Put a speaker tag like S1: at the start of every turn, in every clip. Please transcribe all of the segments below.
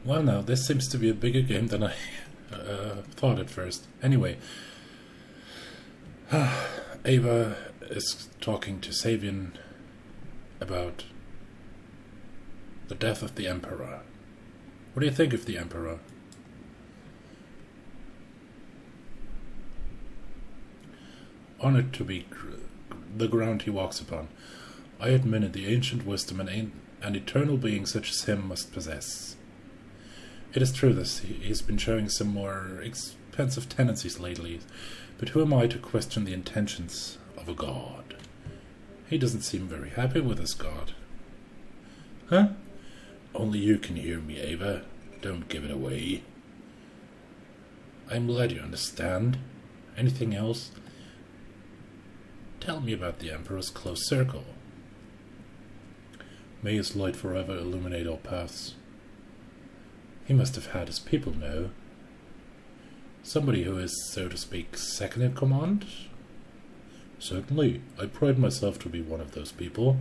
S1: Well, now, this seems to be a bigger game than I thought at first. Anyway, Ava is talking to Savian about the death of the Emperor. What do you think of the Emperor? Honored to be the ground he walks upon. I admit the ancient wisdom an eternal being such as him must possess. It is true that he's been showing some more expensive tendencies lately, but who am I to question the intentions of a god? He doesn't seem very happy with his god. Huh? Only you can hear me, Ava. Don't give it away. I'm glad you understand. Anything else? Tell me about the Emperor's close circle. May his light forever illuminate our paths. He must have had his people know. Somebody who is, so to speak, second in command? Certainly. I pride myself to be one of those people.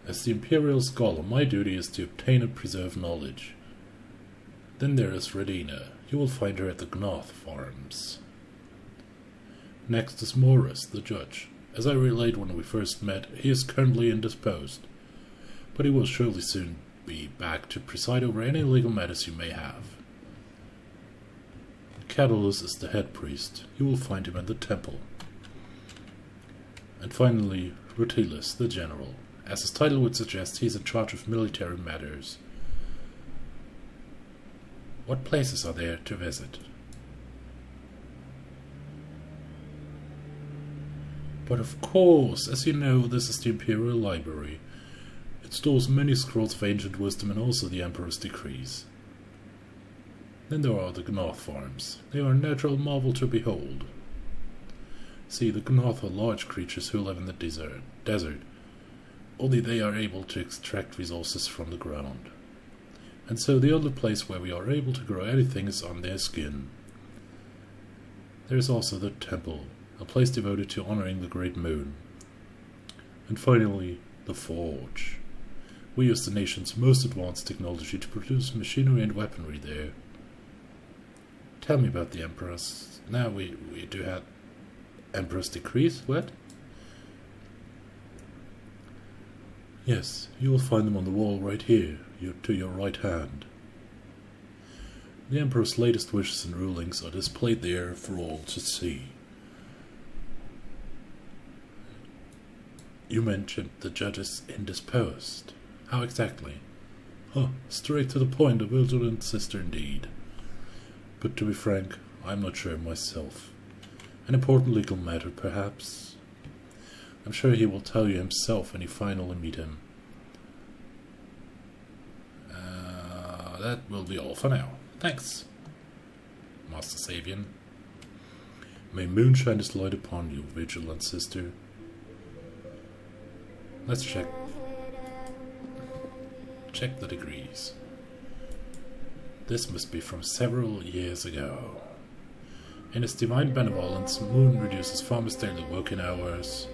S1: As the Imperial Scholar, my duty is to obtain and preserve knowledge. Then there is Redina. You will find her at the Gnoth farms. Next is Morris, the judge. As I relayed when we first met, he is currently indisposed, but he will surely soon be back to preside over any legal matters you may have. Catalus is the head priest. You will find him at the temple. And finally, Rutilus, the general. As his title would suggest, he is in charge of military matters. What places are there to visit? But of course, as you know, this is the Imperial Library. It stores many scrolls of ancient wisdom and also the Emperor's decrees. Then there are the Gnoth farms. They are a natural marvel to behold. See, the Gnoth are large creatures who live in the desert. Only they are able to extract resources from the ground. And so the only place where we are able to grow anything is on their skin. There is also the temple, a place devoted to honoring the great moon. And finally, the forge. We use the nation's most advanced technology to produce machinery and weaponry there. Tell me about the Emperor's. Now we do have Emperor's decrees, what? Yes, you will find them on the wall right here, to your right hand. The Emperor's latest wishes and rulings are displayed there for all to see. You mentioned the judge is indisposed. How exactly? Straight to the point, a vigilant sister indeed. But to be frank, I'm not sure myself. An important legal matter, perhaps. I'm sure he will tell you himself when you finally meet him. That will be all for now. Thanks, Master Savian. May moon shine his light upon you, vigilant sister. Let's check the degrees. This must be from several years ago. In his divine benevolence, Moon reduces farmers' daily working hours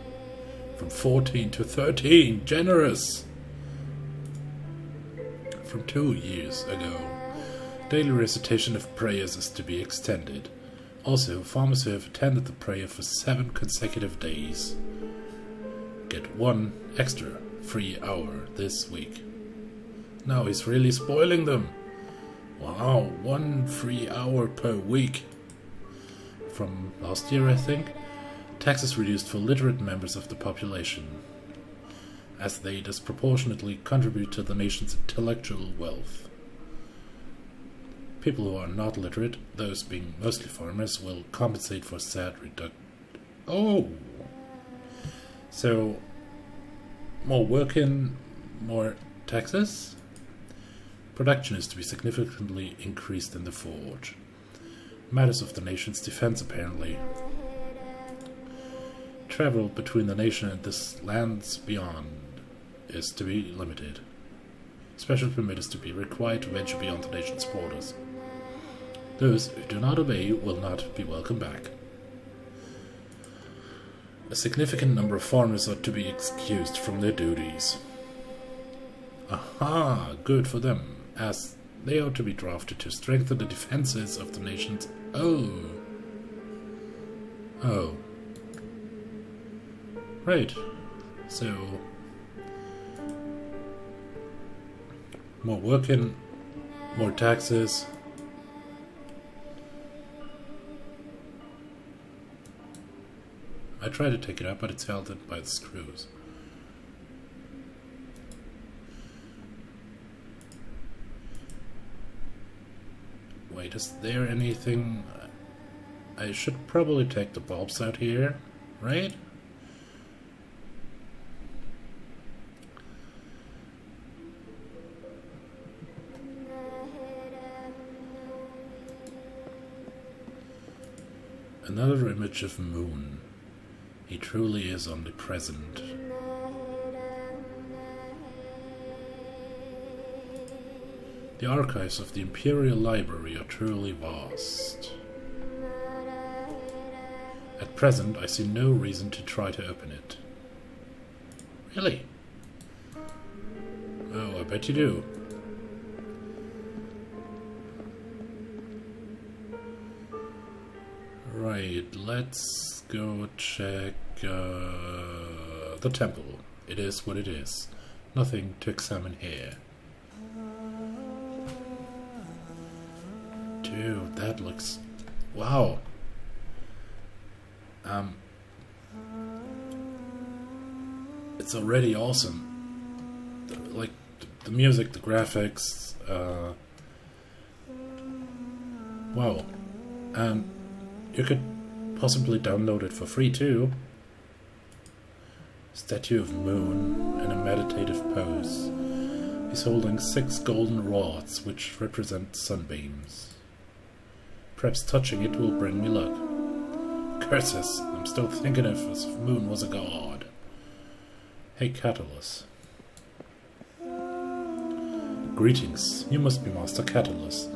S1: from 14 to 13. Generous! From 2 years ago, daily recitation of prayers is to be extended. Also, farmers who have attended the prayer for 7 consecutive days get 1 extra free hour this week. Now he's really spoiling them. Wow, 1 free hour per week. From last year, I think. Taxes reduced for literate members of the population, as they disproportionately contribute to the nation's intellectual wealth. People who are not literate, those being mostly farmers, will compensate for said reduction. Oh! So, more working, more taxes? Production is to be significantly increased in the forge. Matters of the nation's defense, apparently. Travel between the nation and the lands beyond is to be limited. Special permit is to be required to venture beyond the nation's borders. Those who do not obey will not be welcome back. A significant number of farmers are to be excused from their duties. Aha, good for them, as They ought to be drafted to strengthen the defenses of the nations. Oh. Oh. Right. So... more working, more taxes. I tried to take it up, but it's held in by the screws. Wait, is there anything... I should probably take the bulbs out here, right? Another image of Moon. He truly is omnipresent. The archives of the Imperial Library are truly vast. At present, I see no reason to try to open it. Really? Oh, I bet you do. Right, let's go check the temple. It is what it is. Nothing to examine here. Dude, that looks... wow. It's already awesome. The music, the graphics, wow. And you could possibly download it for free too. Statue of Moon in a meditative pose. He's holding 6 golden rods which represent sunbeams. Perhaps touching it will bring me luck. Curses, I'm still thinking of as if Moon was a god. Hey Catalyst. Greetings, you must be Master Catalyst.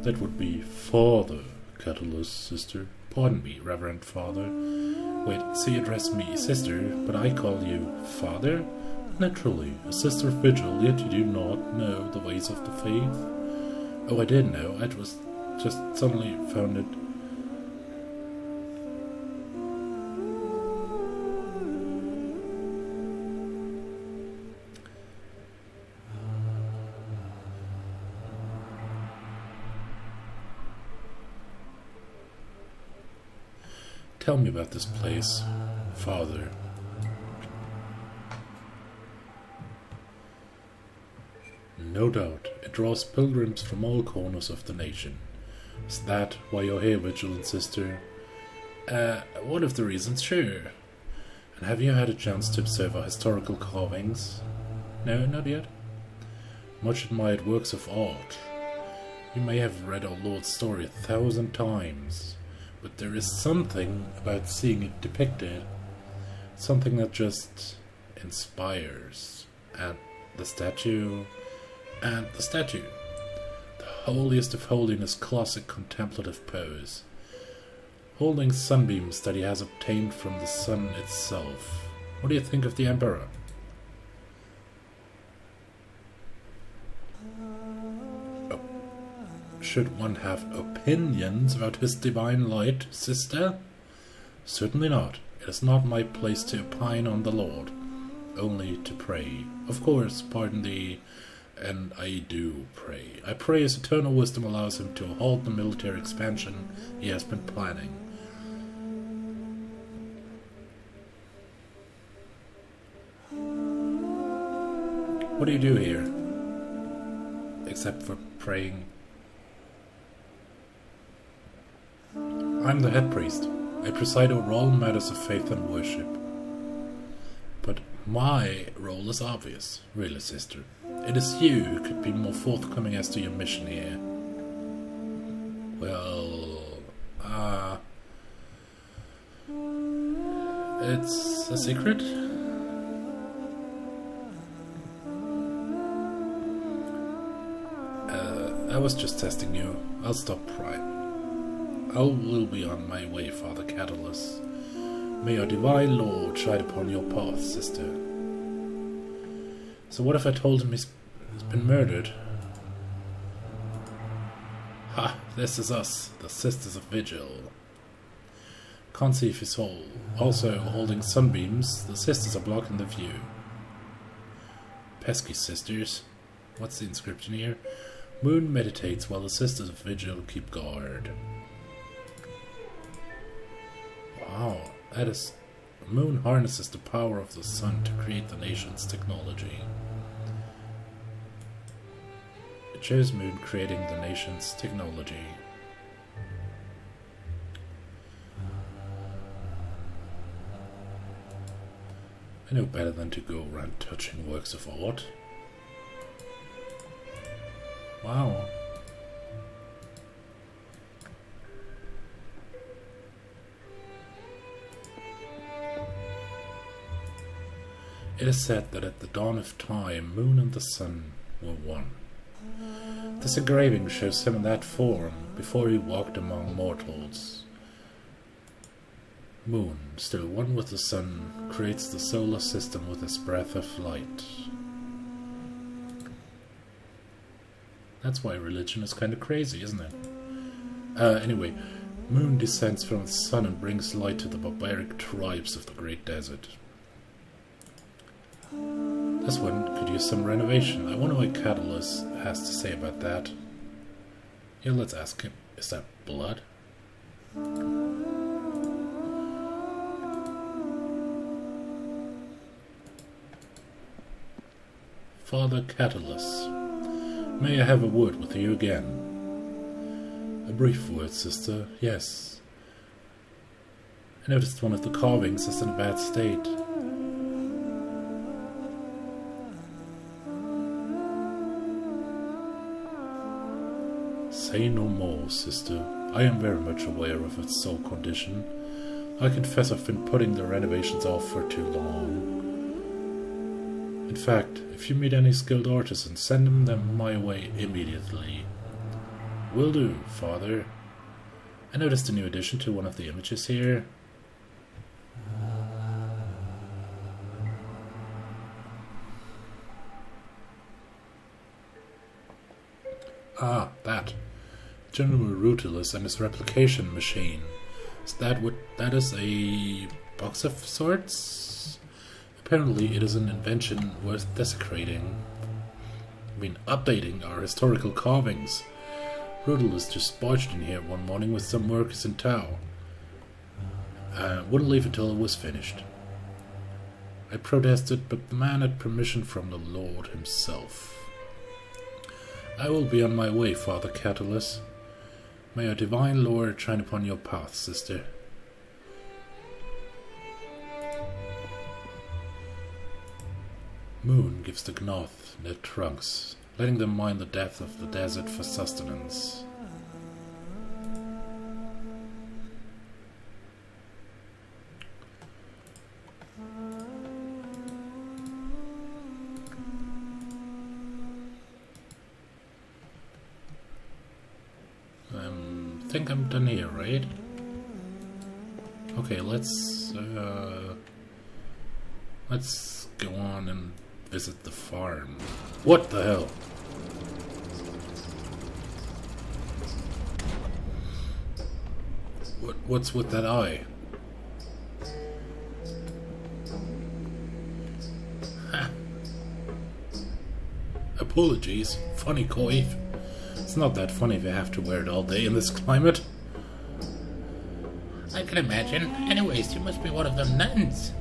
S1: That would be Father Catalyst, sister. Pardon me, Reverend Father. Wait, so you address me sister, but I call you father? Naturally, a sister of Vigil, yet you do not know the ways of the faith. Oh, I did know, I was just suddenly found it. Tell me about this place, Father. No doubt, it draws pilgrims from all corners of the nation. Is that why you're here, Vigilant Sister? One of the reasons, sure. And have you had a chance to observe our historical carvings? No, not yet. Much admired works of art. You may have read our Lord's story 1,000 times. But there is something about seeing it depicted, something that just inspires. And the statue, the holiest of holiness classic contemplative pose, holding sunbeams that he has obtained from the sun itself. What do you think of the Emperor? Should one have opinions about his divine light, sister? Certainly not. It is not my place to opine on the Lord, only to pray. Of course, pardon thee, and I do pray. I pray his eternal wisdom allows him to halt the military expansion he has been planning. What do you do here? Except for praying. I'm the head priest. I preside over all matters of faith and worship. But my role is obvious, really, sister. It is you who could be more forthcoming as to your mission here. Well, it's a secret? I was just testing you. I'll stop prying. I will be on my way, Father Catalyst. May your divine Lord shine upon your path, sister. So what if I told him he's been murdered? Ha! This is us, the Sisters of Vigil. Can't see if it's all. Also, holding sunbeams, the sisters are blocking the view. Pesky sisters. What's the inscription here? Moon meditates while the Sisters of Vigil keep guard. Wow, that is... Moon harnesses the power of the sun to create the nation's technology. It shows Moon creating the nation's technology. I know better than to go around touching works of art. Wow. It is said that at the dawn of time, Moon and the Sun were one. This engraving shows him in that form before he walked among mortals. Moon, still one with the Sun, creates the solar system with his breath of light. That's why religion is kind of crazy, isn't it? Anyway, Moon descends from the Sun and brings light to the barbaric tribes of the Great Desert. This one could use some renovation. I wonder what Catalyst has to say about that. Yeah, let's ask him. Is that blood? Father Catalyst, may I have a word with you again? A brief word, sister, yes. I noticed one of the carvings is in a bad state. Say no more, sister. I am very much aware of its soul condition. I confess I've been putting the renovations off for too long. In fact, if you meet any skilled artisans, send them my way immediately. Will do, Father. I noticed a new addition to one of the images here. Ah, that. General Rutilus and his replication machine. That is a box of sorts? Apparently it is an invention worth desecrating. I mean, updating our historical carvings. Rutilus just barged in here one morning with some workers in tow. Wouldn't leave until it was finished. I protested, but the man had permission from the Lord himself. I will be on my way, Father Catalyst. May our divine Lord shine upon your path, sister. Moon gives the Gnoth their trunks, letting them mine the depth of the desert for sustenance. I think I'm done here, right? Okay, let's go on and visit the farm. What the hell? What's with that eye? Ha. Apologies, funny coif. It's not that funny if you have to wear it all day in this climate.
S2: I can imagine. Anyways, you must be one of them nuns.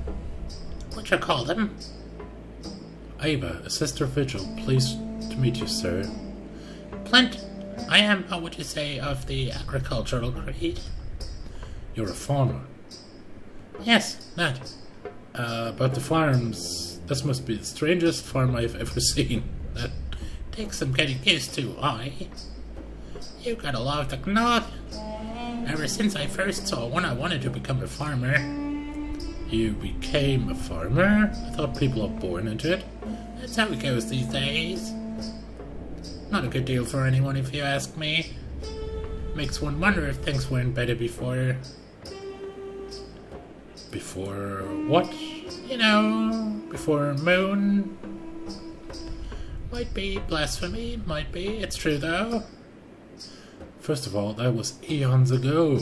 S2: What you call them?
S1: Ava, a sister of Vigil. Pleased to meet you, sir.
S2: Plint. I am, how would you say, of the agricultural creed.
S1: You're a farmer.
S2: Yes, that.
S1: About the farms, this must be the strangest farm I've ever seen.
S2: That takes some getting used to, aye. You got a lot of the Gnoth. Ever since I first saw one, I wanted to become a farmer.
S1: You became a farmer? I thought people are born into it.
S2: That's how it goes these days. Not a good deal for anyone, if you ask me. Makes one wonder if things weren't better before.
S1: Before what?
S2: You know, before Moon. Might be blasphemy, might be. It's true, though.
S1: First of all, that was eons ago.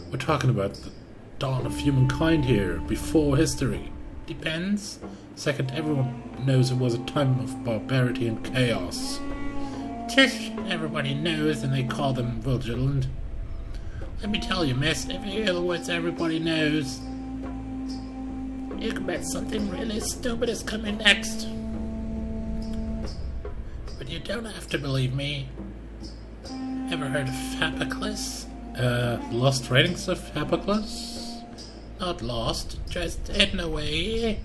S1: We're talking about the dawn of humankind here, before history.
S2: Depends.
S1: Second, everyone knows it was a time of barbarity and chaos.
S2: Tish, everybody knows and they call them vigilant. Let me tell you, miss, if you hear the words everybody knows, you can bet something really stupid is coming next. But you don't have to believe me. Ever heard of Happocles?
S1: Lost writings of Happocles?
S2: Not lost, just hidden away.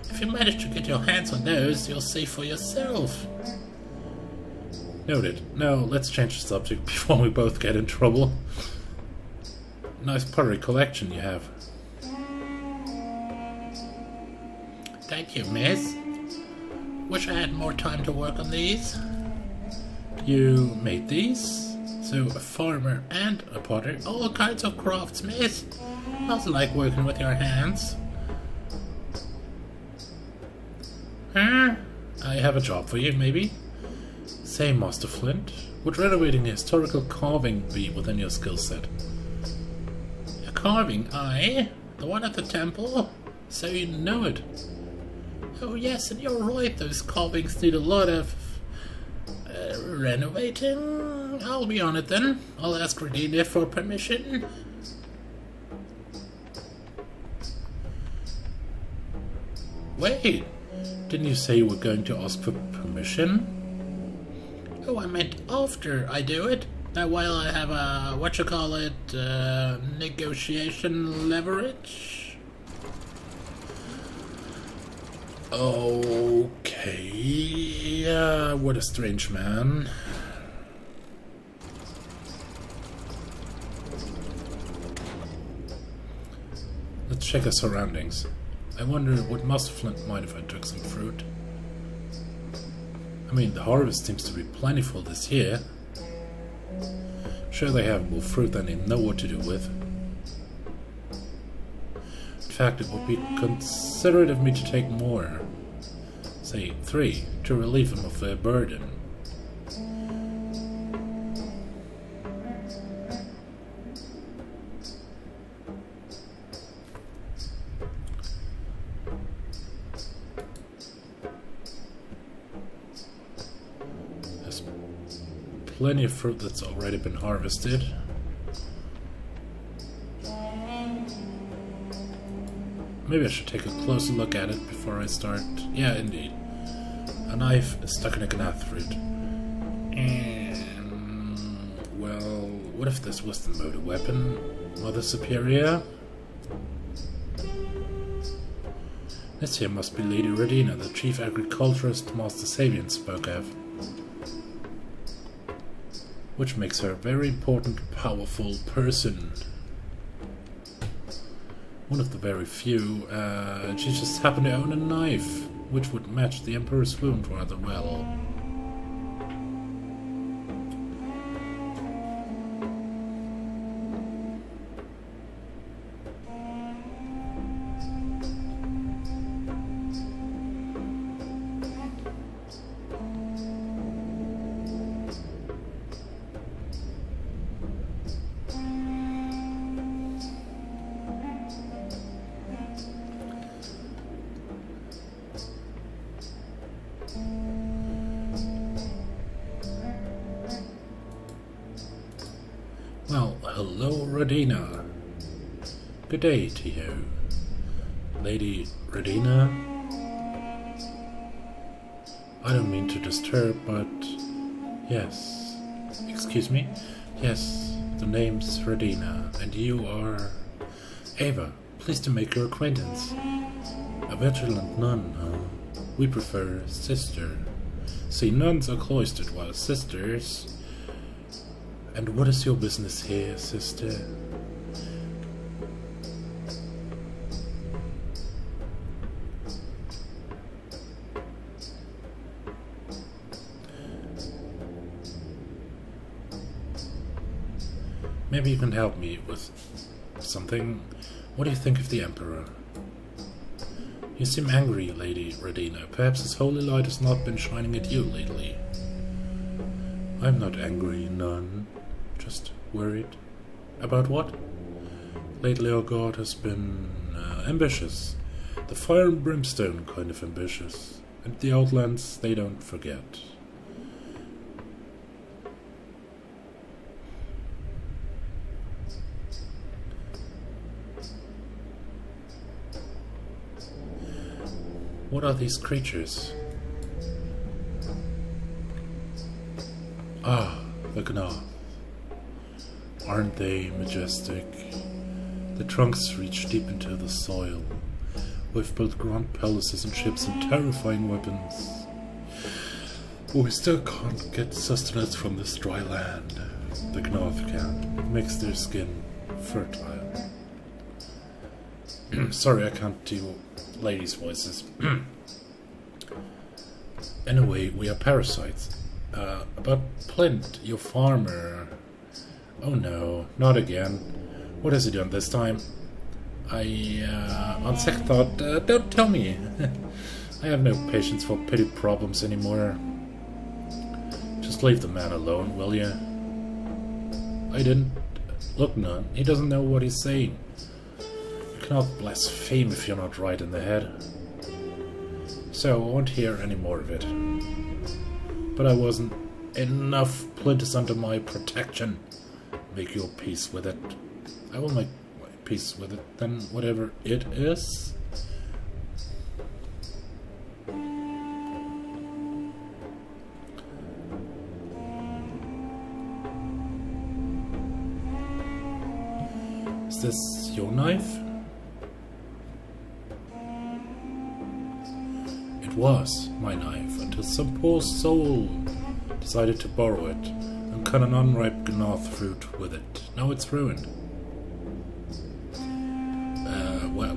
S2: If you manage to get your hands on those, you'll see for yourself.
S1: Noted. Now, let's change the subject before we both get in trouble. Nice pottery collection you have.
S2: Thank you, miss. Wish I had more time to work on these.
S1: You made these?
S2: So, a farmer and a potter, all kinds of crafts, miss. How's it like working with your hands?
S1: Huh? I have a job for you, maybe? Say, Master Flint, would renovating a historical carving be within your skill set?
S2: A carving, aye? The one at the temple?
S1: So you know it.
S2: Oh yes, and you're right, those carvings need a lot of renovating. I'll be on it then. I'll ask Redina for permission.
S1: Wait, didn't you say you were going to ask for permission?
S2: Oh, I meant after I do it. Now while I have a, negotiation leverage.
S1: Okay, what a strange man. Let's check our surroundings. I wonder would Master Flint mind if I took some fruit? I mean, the harvest seems to be plentiful this year. Sure, they have more fruit than they know what to do with. In fact, it would be considerate of me to take more. Say, 3, to relieve them of their burden. There's plenty of fruit that's already been harvested. Maybe I should take a closer look at it before I start. Yeah, indeed. A knife stuck in a gnath fruit. Well, what if this was the mode weapon? Mother Superior? This here must be Lady Redina, the chief agriculturist Master Sabian spoke of. Which makes her a very important, powerful person. One of the very few, she just happened to own a knife, which would match the Emperor's wound rather well. Well, hello, Redina. Good day to you. Lady Redina? I don't mean to disturb, but... Yes. Excuse me? Yes, the name's Redina, and you are... Ava, pleased to make your acquaintance. A vigilant nun, huh? We prefer sister. See, nuns are cloistered, while sisters... And what is your business here, sister? Maybe you can help me with something. What do you think of the Emperor? You seem angry, Lady Redina. Perhaps his holy light has not been shining at you lately. I'm not angry, nun. Just worried. About what? Lately our god has been ambitious. The fire and brimstone kind of ambitious. And the Outlands, they don't forget. What are these creatures? Ah, the Gnaw. Aren't they majestic? The trunks reach deep into the soil. We've built grand palaces and ships and terrifying weapons. But we still can't get sustenance from this dry land. The Gnaw can. It makes their skin fertile. Sorry, I can't do ladies' voices. Anyway, we are parasites. About Plint, your farmer. Oh no, not again. What has he done this time? On second thought, don't tell me. I have no patience for petty problems anymore. Just leave the man alone, will you? I didn't. Look, none. He doesn't know what he's saying. You cannot blaspheme if you're not right in the head. So I won't hear any more of it. But I wasn't. Enough. Plint is under my protection. Make your peace with it. I will make my peace with it, then whatever it is. Is this your knife? It was my knife until some poor soul decided to borrow it and cut an unripe Gnaw fruit with it. Now it's ruined.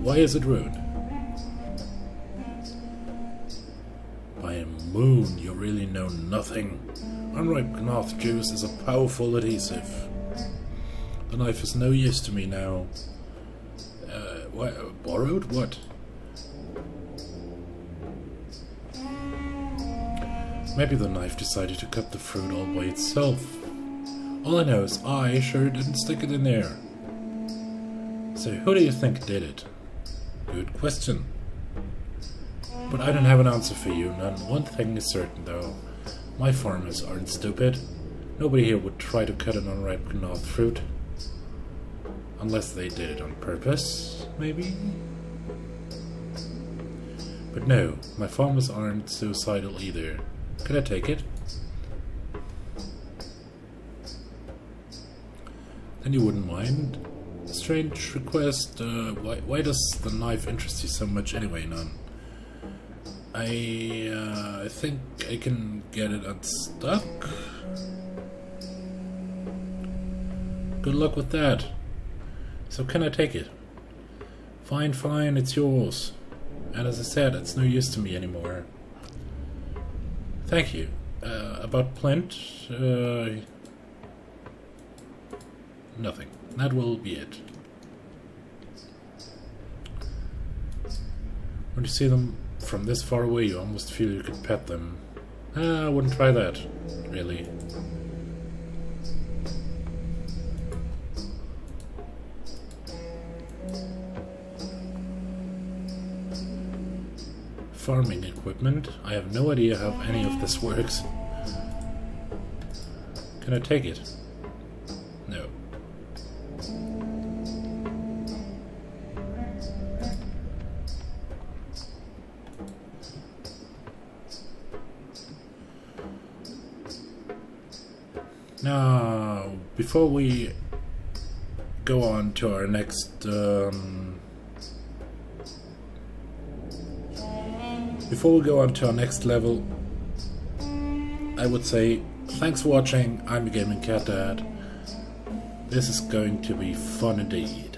S1: Why is it ruined? By a moon, you really know nothing. Unripe Gnaw juice is a powerful adhesive. The knife is no use to me now. Borrowed? What? Maybe the knife decided to cut the fruit all by itself. All I know is I sure didn't stick it in there. So who do you think did it? Good question. But I don't have an answer for you, none. One thing is certain though. My farmers aren't stupid. Nobody here would try to cut an unripe Gnaw fruit. Unless they did it on purpose, maybe? But no, my farmers aren't suicidal either. Could I take it? Then you wouldn't mind? Strange request. Why does the knife interest you so much anyway, Nun? I think I can get it unstuck. Good luck with that. So can I take it? Fine, it's yours. And as I said, it's no use to me anymore. Thank you. About Plint, nothing. That will be it. When you see them from this far away, you almost feel you could pet them. I wouldn't try that, really. Farming equipment. I have no idea how any of this works. Can I take it? No. Now, before we go on to our next level, I would say thanks for watching. I'm Gaming Cat Dad. This is going to be fun indeed.